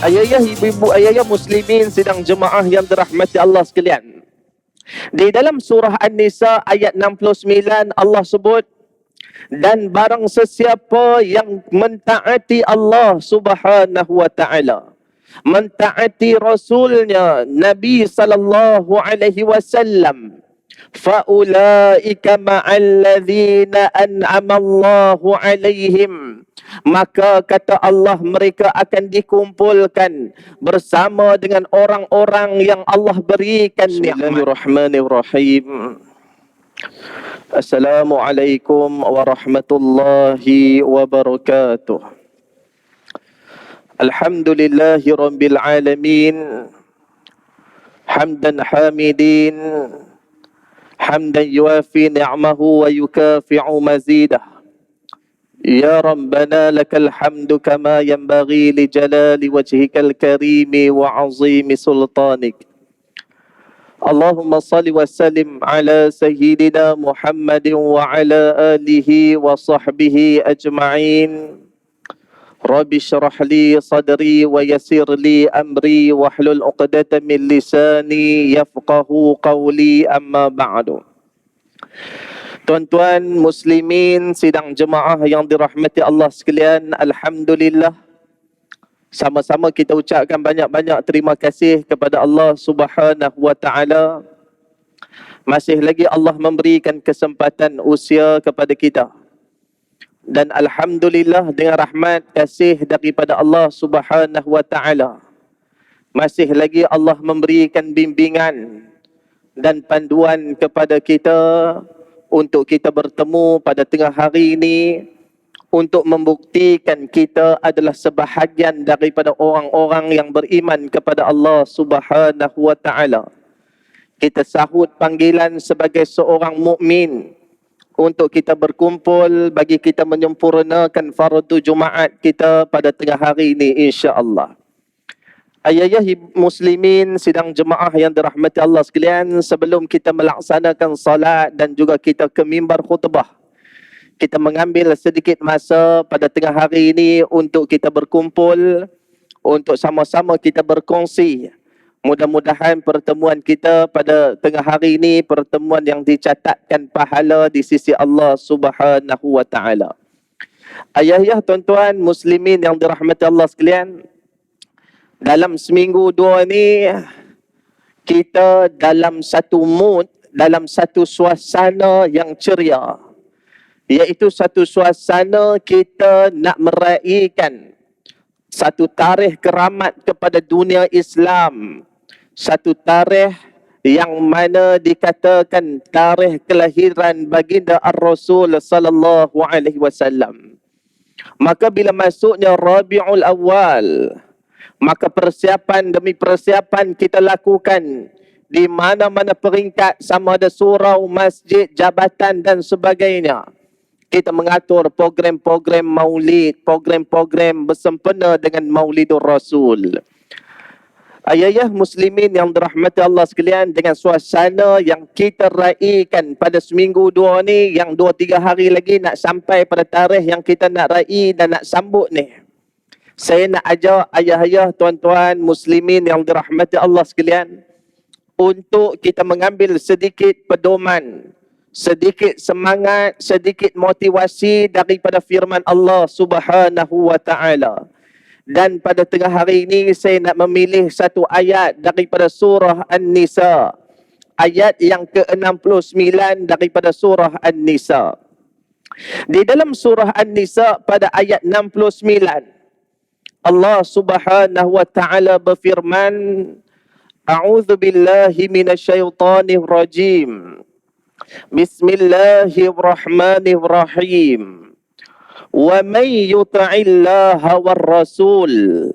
Ayah-ayah, ibu-ibu, ayah-ayah muslimin sidang jemaah yang dirahmati Allah sekalian. Di dalam surah An-Nisa ayat 69 Allah sebut, dan barang sesiapa yang mentaati Allah Subhanahu wa taala, mentaati rasulnya Nabi sallallahu alaihi wasallam, faulaika ma'al ladzina an'ama Allahu alaihim, maka kata Allah mereka akan dikumpulkan bersama dengan orang-orang yang Allah berikan nikmat. Bismillahirrahmanirrahim. Assalamualaikum warahmatullahi wabarakatuh. Alhamdulillahi rabbil alamin. Hamdan hamidin, hamdan yuafi ni'amahu wa yukafi'u mazidah. Ya Rabbana lakal hamdu kama yanbaghi li jalali wajhikal karimi wa azimi sultanik. Allahumma salli wa sallim ala sayyidina Muhammadin wa ala alihi wa sahbihi ajma'in. Rabbi syrah li sadri wa yassir li amri wahlul 'uqdatam min lisani yafqahu qawli, amma ba'du. Tuan-tuan muslimin sidang jemaah yang dirahmati Allah sekalian, alhamdulillah, sama-sama kita ucapkan banyak-banyak terima kasih kepada Allah Subhanahu wa taala. Masih lagi Allah memberikan kesempatan usia kepada kita. Dan alhamdulillah dengan rahmat kasih daripada Allah Subhanahu wa taala, masih lagi Allah memberikan bimbingan dan panduan kepada kita untuk kita bertemu pada tengah hari ini, untuk membuktikan kita adalah sebahagian daripada orang-orang yang beriman kepada Allah Subhanahu wa taala. Kita sahut panggilan sebagai seorang mukmin untuk kita berkumpul bagi kita menyempurnakan fardu Jumaat kita pada tengah hari ini insya-Allah. Ayah-ayah muslimin sidang jemaah yang dirahmati Allah sekalian, sebelum kita melaksanakan salat dan juga kita ke mimbar khutbah, kita mengambil sedikit masa pada tengah hari ini untuk kita berkumpul, untuk sama-sama kita berkongsi. Mudah-mudahan pertemuan kita pada tengah hari ini pertemuan yang dicatatkan pahala di sisi Allah Subhanahu wa taala. Ayah-ayah, tuan-tuan muslimin yang dirahmati Allah sekalian, dalam seminggu dua ni kita dalam satu mood, dalam satu suasana yang ceria, iaitu satu suasana kita nak meraihkan satu tarikh keramat kepada dunia Islam, satu tarikh yang mana dikatakan tarikh kelahiran baginda Ar-Rasul sallallahu alaihi wasallam. Maka bila masuknya Rabiul Awal, maka persiapan demi persiapan kita lakukan di mana-mana peringkat, sama ada surau, masjid, jabatan dan sebagainya. Kita mengatur program-program maulid, program-program bersempena dengan Maulidur Rasul. Ayah-ayah muslimin yang dirahmati Allah sekalian, dengan suasana yang kita raikan pada seminggu dua ni, yang 2-3 hari lagi nak sampai pada tarikh yang kita nak raih dan nak sambut ni, saya nak ajak ayah-ayah, tuan-tuan muslimin yang dirahmati Allah sekalian, untuk kita mengambil sedikit pedoman, sedikit semangat, sedikit motivasi daripada firman Allah Subhanahu wa taala. Dan pada tengah hari ini saya nak memilih satu ayat daripada surah An-Nisa, ayat yang ke-69 daripada surah An-Nisa. Di dalam surah An-Nisa pada ayat 69, Allah Subhanahu wa taala berfirman, A'udzu billahi minasyaitonir rajim. Bismillahirrahmanirrahim. Wa may yuti'illaha war rasul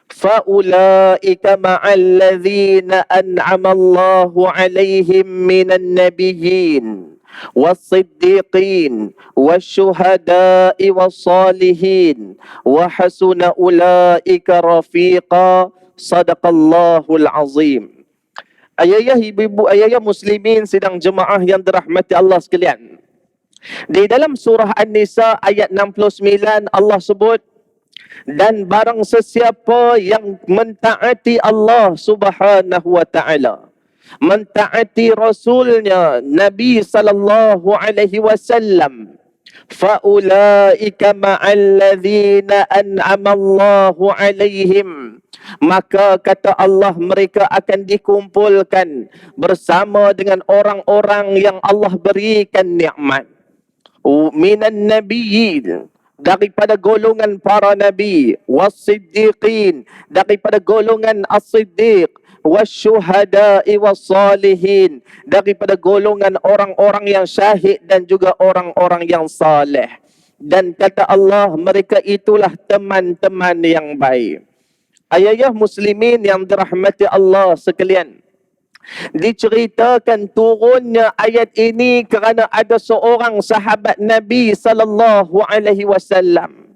faulaika ma'al ladzina an'ama Allahu 'alaihim minan nabiyyin was-siddiqin wasyuhada'i was-salihin wa hasuna ulaika rafiqa. Sadaqallahul azim. Ayah-ayah, ibu-ibu, ayah-ayah muslimin sidang jemaah yang dirahmati Allah sekalian, di dalam surah An-Nisa ayat 69 Allah sebut, Dan barang sesiapa yang mentaati Allah Subhanahu wa taala, mentaati Rasulnya Nabi sallallahu alaihi wasallam, faulaika ma'al ladzina an'ama Allahu alaihim, maka kata Allah mereka akan dikumpulkan bersama dengan orang-orang yang Allah berikan nikmat. Minan nabiyyin, daripada golongan para nabi, was-siddiqin, daripada golongan as-siddiq, wasyuhada'i was-salihin, daripada golongan orang-orang yang syahid dan juga orang-orang yang saleh. Dan kata Allah mereka itulah teman-teman yang baik. Ayah muslimin yang dirahmati Allah sekalian, diceritakan turunnya ayat ini kerana ada seorang sahabat Nabi sallallahu alaihi wasallam,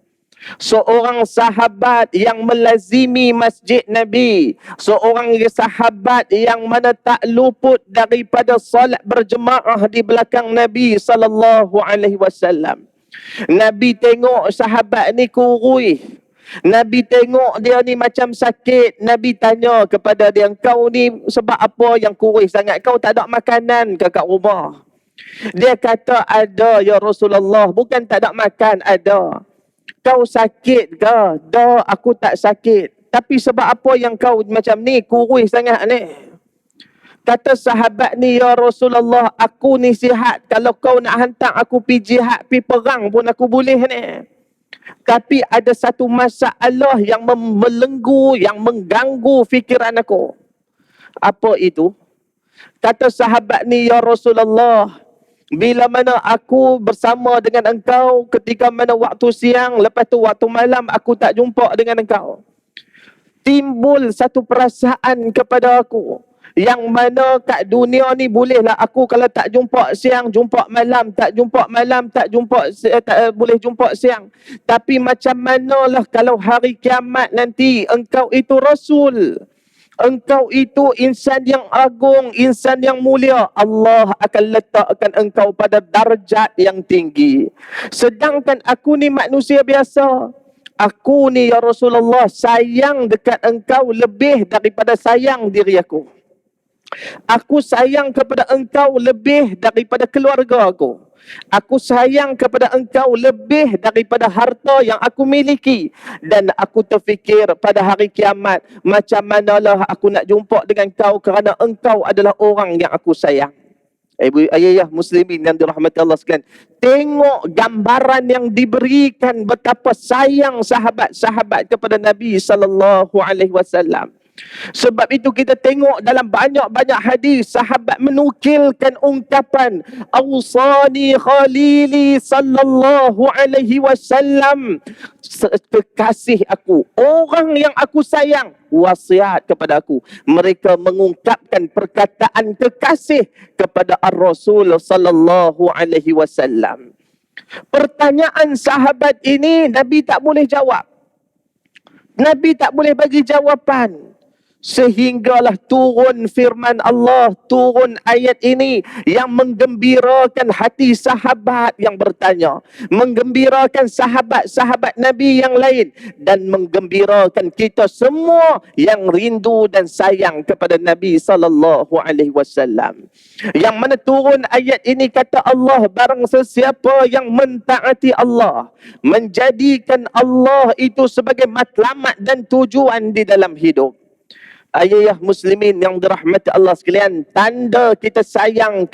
seorang sahabat yang melazimi masjid Nabi, seorang sahabat yang mana tak luput daripada solat berjemaah di belakang Nabi sallallahu alaihi wasallam. Nabi tengok sahabat ni kurus, Nabi tengok dia ni macam sakit. Nabi tanya kepada dia, kau ni sebab apa yang kurus sangat? Kau tak ada makanan ke kat rumah? Dia kata, ada ya Rasulullah. Bukan tak ada makan, ada. Kau sakit ke? Dah, aku tak sakit. Tapi sebab apa yang kau macam ni, kurus sangat ni? Kata sahabat ni, ya Rasulullah, aku ni sihat. Kalau kau nak hantar aku pergi jihad, pergi perang pun aku boleh ni. Tapi ada satu masalah yang membelenggu, yang mengganggu fikiran aku. Apa itu? Kata sahabat ni, ya Rasulullah, bila mana aku bersama dengan engkau, ketika mana waktu siang, lepas tu waktu malam aku tak jumpa dengan engkau, timbul satu perasaan kepada aku, yang mana kat dunia ni bolehlah aku kalau tak jumpa siang, jumpa malam, tak jumpa malam, tak jumpa boleh jumpa siang. Tapi macam manalah kalau hari kiamat nanti engkau itu Rasul, engkau itu insan yang agung, insan yang mulia, Allah akan letakkan engkau pada darjat yang tinggi. Sedangkan aku ni manusia biasa. Aku ni ya Rasulullah sayang dekat engkau lebih daripada sayang diri aku. Aku sayang kepada engkau lebih daripada keluarga aku. Aku sayang kepada engkau lebih daripada harta yang aku miliki. Dan aku terfikir pada hari kiamat, macam manalah aku nak jumpa dengan kau kerana engkau adalah orang yang aku sayang. Ibu ayah muslimin yang dirahmati Allah sekalian, tengok gambaran yang diberikan betapa sayang sahabat-sahabat kepada Nabi sallallahu alaihi wasallam. Sebab itu kita tengok dalam banyak-banyak hadis sahabat menukilkan ungkapan Awsani Khalili sallallahu alaihi wasallam, kekasih aku, orang yang aku sayang, wasiat kepada aku. Mereka mengungkapkan perkataan kekasih kepada Ar-Rasul sallallahu alaihi wasallam. Pertanyaan sahabat ini Nabi tak boleh jawab. Nabi tak boleh bagi jawapan. Sehinggalah turun firman Allah, turun ayat ini yang menggembirakan hati sahabat yang bertanya, menggembirakan sahabat-sahabat Nabi yang lain, dan menggembirakan kita semua yang rindu dan sayang kepada Nabi sallallahu alaihi wasallam. Yang mana turun ayat ini kata Allah, barang sesiapa yang mentaati Allah, menjadikan Allah itu sebagai matlamat dan tujuan di dalam hidup. Ayah muslimin yang dirahmati Allah sekalian, tanda kita sayang,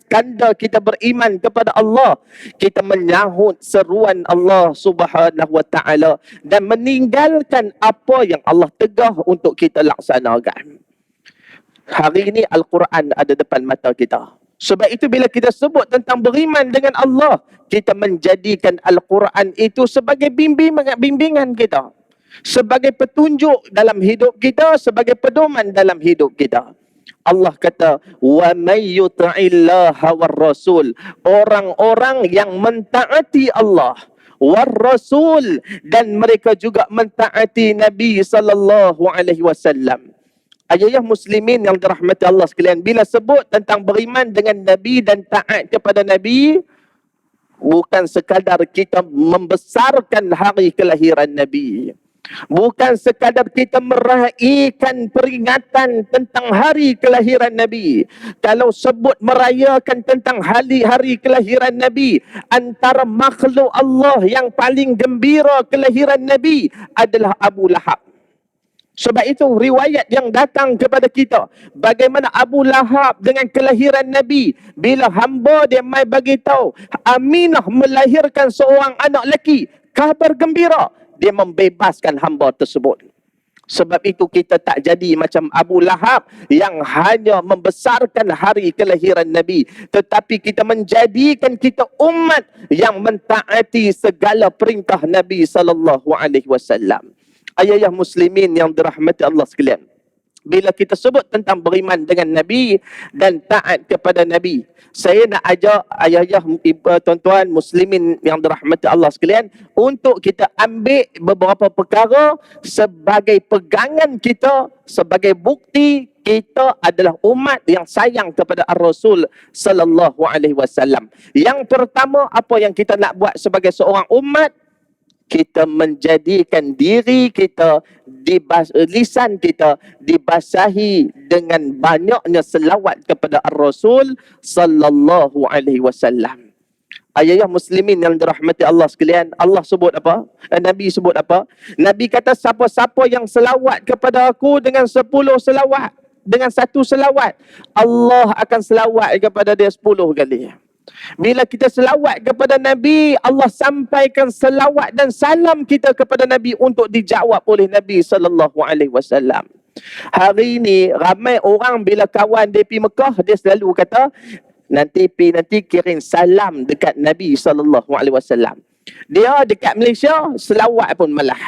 tanda kita beriman kepada Allah, kita menyahut seruan Allah Subhanahu wa taala dan meninggalkan apa yang Allah tegah untuk kita laksanakan. Hari ini Al-Quran ada depan mata kita. Sebab itu bila kita sebut tentang beriman dengan Allah, kita menjadikan Al-Quran itu sebagai bimbingan kita, sebagai petunjuk dalam hidup kita, sebagai pedoman dalam hidup kita. Allah kata, wa may yuti'illaha war rasul, orang-orang yang mentaati Allah, war rasul, dan mereka juga mentaati Nabi sallallahu alaihi wasallam. Ayah muslimin yang dirahmati Allah sekalian, bila sebut tentang beriman dengan Nabi dan taat kepada Nabi, Bukan sekadar kita membesarkan hari kelahiran Nabi. Bukan sekadar kita meraihkan peringatan tentang hari kelahiran Nabi. Kalau sebut merayakan tentang hari kelahiran Nabi, antara makhluk Allah yang paling gembira kelahiran Nabi adalah Abu Lahab. Sebab itu riwayat yang datang kepada kita, bagaimana Abu Lahab dengan kelahiran Nabi, bila hamba dia mai bagi tahu Aminah melahirkan seorang anak lelaki, kabar gembira, dia membebaskan hamba tersebut. Sebab itu kita tak jadi macam Abu Lahab yang hanya membesarkan hari kelahiran Nabi, tetapi kita menjadikan kita umat yang mentaati segala perintah Nabi SAW. Ayah muslimin yang dirahmati Allah sekalian, bila kita sebut tentang beriman dengan Nabi dan taat kepada Nabi, saya nak ajak ayah tuan-tuan muslimin yang dirahmati Allah sekalian untuk kita ambil beberapa perkara sebagai pegangan kita, sebagai bukti kita adalah umat yang sayang kepada Ar-Rasul sallallahu alaihi wasallam. Yang pertama, apa yang kita nak buat sebagai seorang umat? Kita menjadikan diri kita, lisan kita dibasahi dengan banyaknya selawat kepada Ar-Rasul sallallahu alaihi wasallam. Ayah muslimin yang dirahmati Allah sekalian, Allah sebut apa? Nabi sebut apa? Nabi kata, siapa-siapa yang selawat kepada aku dengan 10 selawat, dengan 1 selawat, Allah akan selawat kepada dia 10 kali. Bila kita selawat kepada Nabi, Allah sampaikan selawat dan salam kita kepada Nabi untuk dijawab oleh Nabi sallallahu alaihi wasallam. Hari ini ramai orang bila kawan dia pergi Mekah, dia selalu kata nanti kirim salam dekat Nabi sallallahu alaihi wasallam. Dia dekat Malaysia selawat pun malah.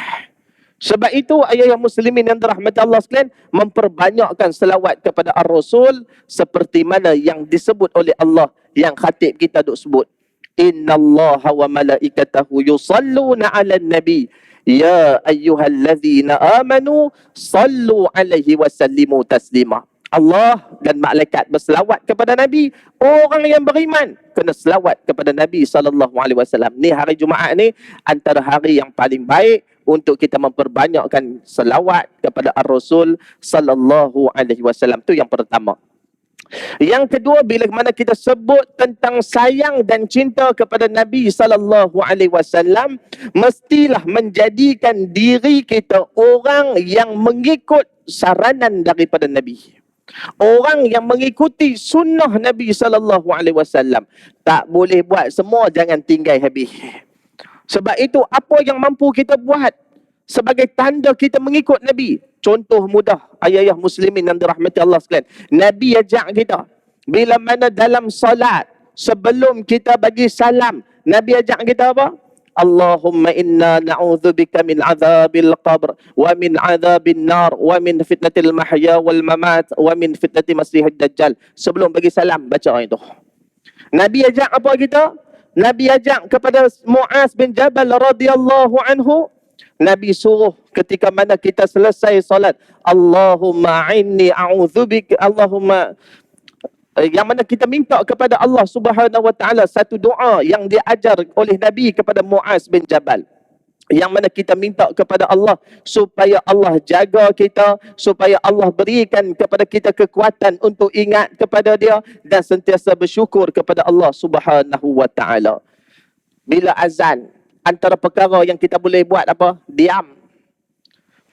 Sebab itu ayah muslimin yang dirahmati Allah sekalian, memperbanyakkan selawat kepada Ar-Rasul seperti mana yang disebut oleh Allah, yang khatib kita duk sebut. Innallaha wa malaikatahu yusalluna 'alan nabi ya ayyuhallazina amanu sallu 'alaihi wa sallimu taslima. Allah dan malaikat berselawat kepada Nabi. Orang yang beriman kena selawat kepada Nabi sallallahu alaihi wasallam. Ni hari Jumaat ni antara hari yang paling baik untuk kita memperbanyakkan selawat kepada Ar-Rasul sallallahu alaihi wasallam. Tu yang pertama. Yang kedua, bila mana kita sebut tentang sayang dan cinta kepada Nabi sallallahu alaihi wasallam, mestilah menjadikan diri kita orang yang mengikut saranan daripada Nabi. Orang yang mengikuti sunnah Nabi sallallahu alaihi wasallam. Tak boleh buat semua, jangan tinggal habis. Sebab itu apa yang mampu kita buat sebagai tanda kita mengikut Nabi. Contoh mudah, ayah muslimin yang dirahmati Allah sekalian. Nabi ajak kita, bila mana dalam salat, sebelum kita bagi salam, Nabi ajak kita apa? Allahumma inna na'udzubika min azabil qabr wa min azabin nar wa min fitnatil mahya wal mamat wa min fitnati masihid dajjal. Sebelum bagi salam, baca itu. Nabi ajak apa kita? Nabi ajak kepada Muaz bin Jabal radhiyallahu anhu. Nabi suruh ketika mana kita selesai solat, Allahumma inni a'udzubika, Allahumma, yang mana kita minta kepada Allah Subhanahu wa taala satu doa yang diajar oleh Nabi kepada Muaz bin Jabal, yang mana kita minta kepada Allah supaya Allah jaga kita, supaya Allah berikan kepada kita kekuatan untuk ingat kepada Dia dan sentiasa bersyukur kepada Allah Subhanahu wa taala. Bila azan, antara perkara yang kita boleh buat apa? Diam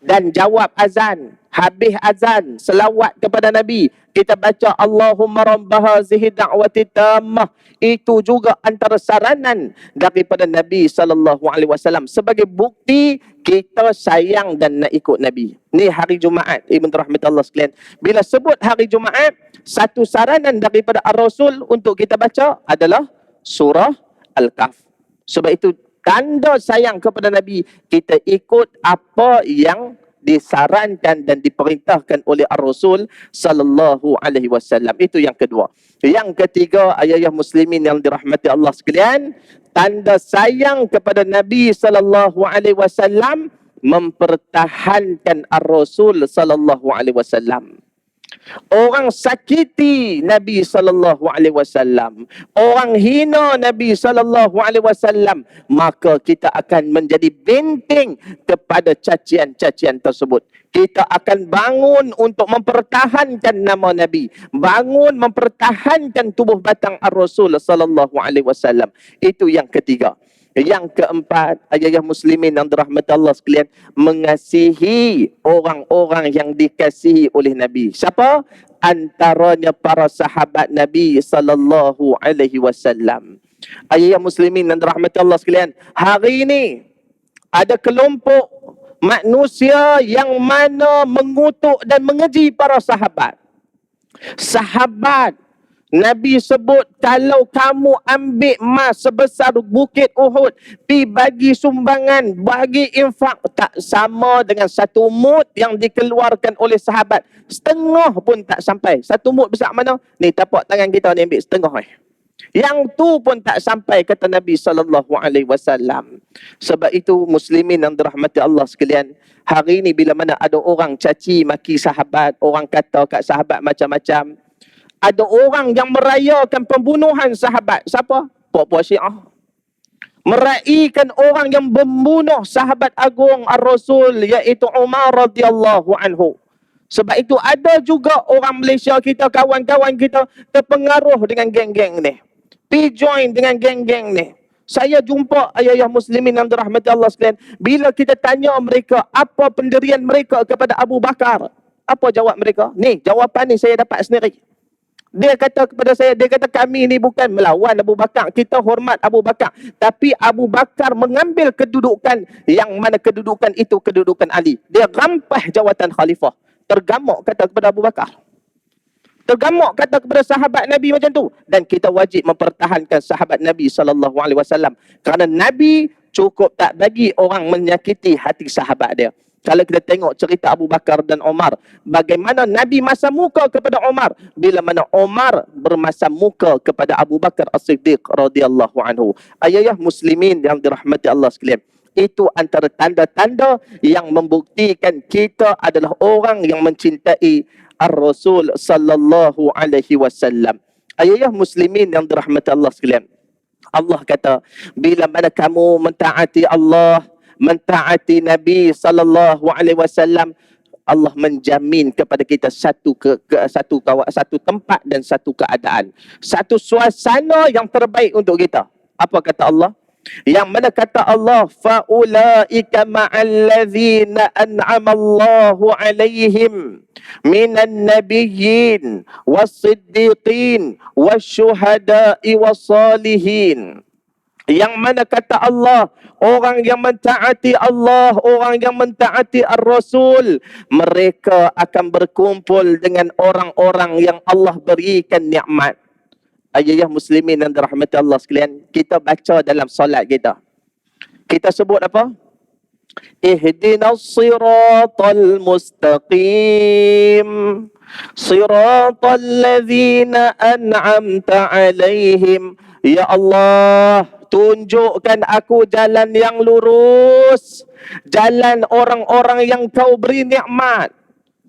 dan jawab azan. Habis azan, selawat kepada Nabi. Kita baca Allahumma rabba hazihi da'wati tammah. Itu juga antara saranan daripada Nabi sallallahu alaihi wasallam sebagai bukti kita sayang dan nak ikut Nabi. Ni hari Jumaat, ibn rahmatullah sekalian. Bila sebut hari Jumaat, satu saranan daripada Ar-Rasul untuk kita baca adalah surah Al-Kahf. Sebab itu tanda sayang kepada Nabi, kita ikut apa yang disarankan dan diperintahkan oleh Ar-Rasul sallallahu alaihi wasallam. Itu yang kedua. Yang ketiga, ayah muslimin yang dirahmati Allah sekalian, tanda sayang kepada Nabi sallallahu alaihi wasallam, mempertahankan Ar-Rasul sallallahu alaihi wasallam. orang sakiti Nabi sallallahu alaihi wasallam, orang hina Nabi sallallahu alaihi wasallam, maka kita akan menjadi benteng kepada cacian-cacian tersebut. Kita akan bangun untuk mempertahankan nama Nabi, bangun mempertahankan tubuh batang Ar-Rasul sallallahu alaihi wasallam. Itu yang ketiga. Yang keempat, ayah muslimin yang dirahmati Allah sekalian, mengasihi orang-orang yang dikasihi oleh Nabi. Siapa? Antaranya para sahabat Nabi sallallahu alaihi wasallam. Ayah muslimin yang dirahmati Allah sekalian, hari ini ada kelompok manusia yang mana mengutuk dan mengeji para sahabat. Sahabat Nabi sebut, kalau kamu ambil emas sebesar bukit Uhud, pi bagi sumbangan, bagi infak, tak sama dengan satu mud yang dikeluarkan oleh sahabat. Setengah pun tak sampai. Satu mud besar mana? Ni tapak tangan kita ni ambil setengah. Yang tu pun tak sampai, kata Nabi SAW. Sebab itu muslimin yang dirahmati Allah sekalian, hari ini bila mana ada orang caci maki sahabat, orang kata kat sahabat macam-macam, ada orang yang merayakan pembunuhan sahabat. Siapa? Puak-puak Syiah. Meraihkan orang yang membunuh sahabat agung Ar-Rasul, iaitu Umar radhiyallahu anhu. Sebab itu ada juga orang Malaysia kita, kawan-kawan kita, terpengaruh dengan geng-geng ni. Pi join dengan geng-geng ni. Saya jumpa ayah muslimin yang dirahmati Allah sekalian, bila kita tanya mereka apa pendirian mereka kepada Abu Bakar, apa jawab mereka? Ni, jawapan ni saya dapat sendiri. Dia kata kepada saya, dia kata kami ni bukan melawan Abu Bakar, kita hormat Abu Bakar, tapi Abu Bakar mengambil kedudukan yang mana kedudukan itu kedudukan Ali. Dia rampas jawatan khalifah. Tergamuk kata kepada Abu Bakar. Tergamuk kata kepada sahabat Nabi macam tu. Dan kita wajib mempertahankan sahabat Nabi SAW. Kerana Nabi cukup tak bagi orang menyakiti hati sahabat dia. Kalau kita tengok cerita Abu Bakar dan Omar, bagaimana Nabi masa muka kepada Omar, bila mana Omar bermasa muka kepada Abu Bakar As-Siddiq radhiyallahu anhu. Ayah muslimin yang dirahmati Allah sekalian, itu antara tanda-tanda yang membuktikan kita adalah orang yang mencintai Ar-Rasul sallallahu alaihi wasallam. Ayah muslimin yang dirahmati Allah sekalian, Allah kata, bila mana kamu mentaati Allah, mentaati Nabi sallallahu alaihi wasallam, Allah menjamin kepada kita satu satu tempat dan satu keadaan, satu suasana yang terbaik untuk kita. Apa kata Allah? Yang mana kata Allah, faulaika ma'allazina an'ama Allahu alaihim minan nabiyyin was-siddiqin wasyuhada'i was-salihin. Yang mana kata Allah, orang yang mentaati Allah, orang yang mentaati Ar-Rasul, mereka akan berkumpul dengan orang-orang yang Allah berikan nikmat. Ayah muslimin dan dirahmati Allah sekalian, kita baca dalam solat kita, kita sebut apa? Ihdinas siratal mustaqim, siratal ladzina an'amta alaihim. Ya Allah, tunjukkan aku jalan yang lurus, jalan orang-orang yang kau beri nikmat.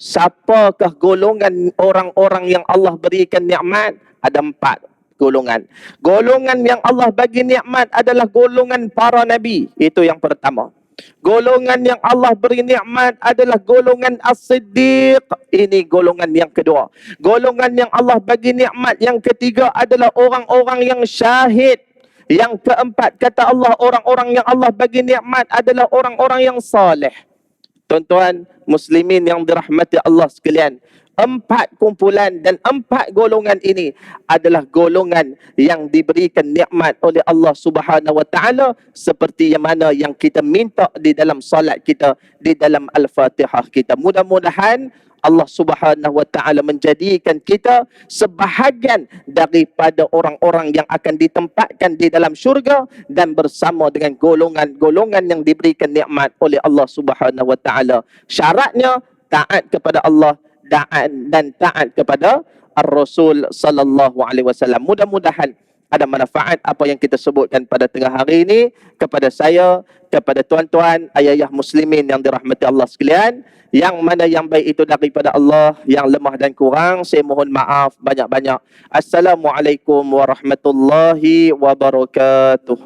Siapakah golongan orang-orang yang Allah berikan nikmat? Ada 4 golongan. Golongan yang Allah bagi nikmat adalah golongan para Nabi. Itu yang pertama. Golongan yang Allah beri nikmat adalah golongan As-Siddiq. Ini golongan yang kedua. Golongan yang Allah bagi nikmat yang ketiga adalah orang-orang yang syahid. Yang keempat, kata Allah, orang-orang yang Allah bagi nikmat adalah orang-orang yang saleh. Tuan-tuan muslimin yang dirahmati Allah sekalian, 4 kumpulan dan 4 golongan ini adalah golongan yang diberikan nikmat oleh Allah Subhanahu wa taala, seperti yang mana yang kita minta di dalam salat kita, di dalam Al-Fatihah kita. Mudah-mudahan Allah Subhanahu wa taala menjadikan kita sebahagian daripada orang-orang yang akan ditempatkan di dalam syurga dan bersama dengan golongan-golongan yang diberikan nikmat oleh Allah Subhanahu wa taala. Syaratnya taat kepada Allah dan taat kepada Ar-Rasul sallallahu alaihi wasallam. Mudah-mudahan ada manfaat apa yang kita sebutkan pada tengah hari ini kepada saya, kepada tuan-tuan, ayah-ayah muslimin yang dirahmati Allah sekalian. Yang mana yang baik itu daripada Allah, yang lemah dan kurang saya mohon maaf banyak-banyak. Assalamualaikum warahmatullahi wabarakatuh.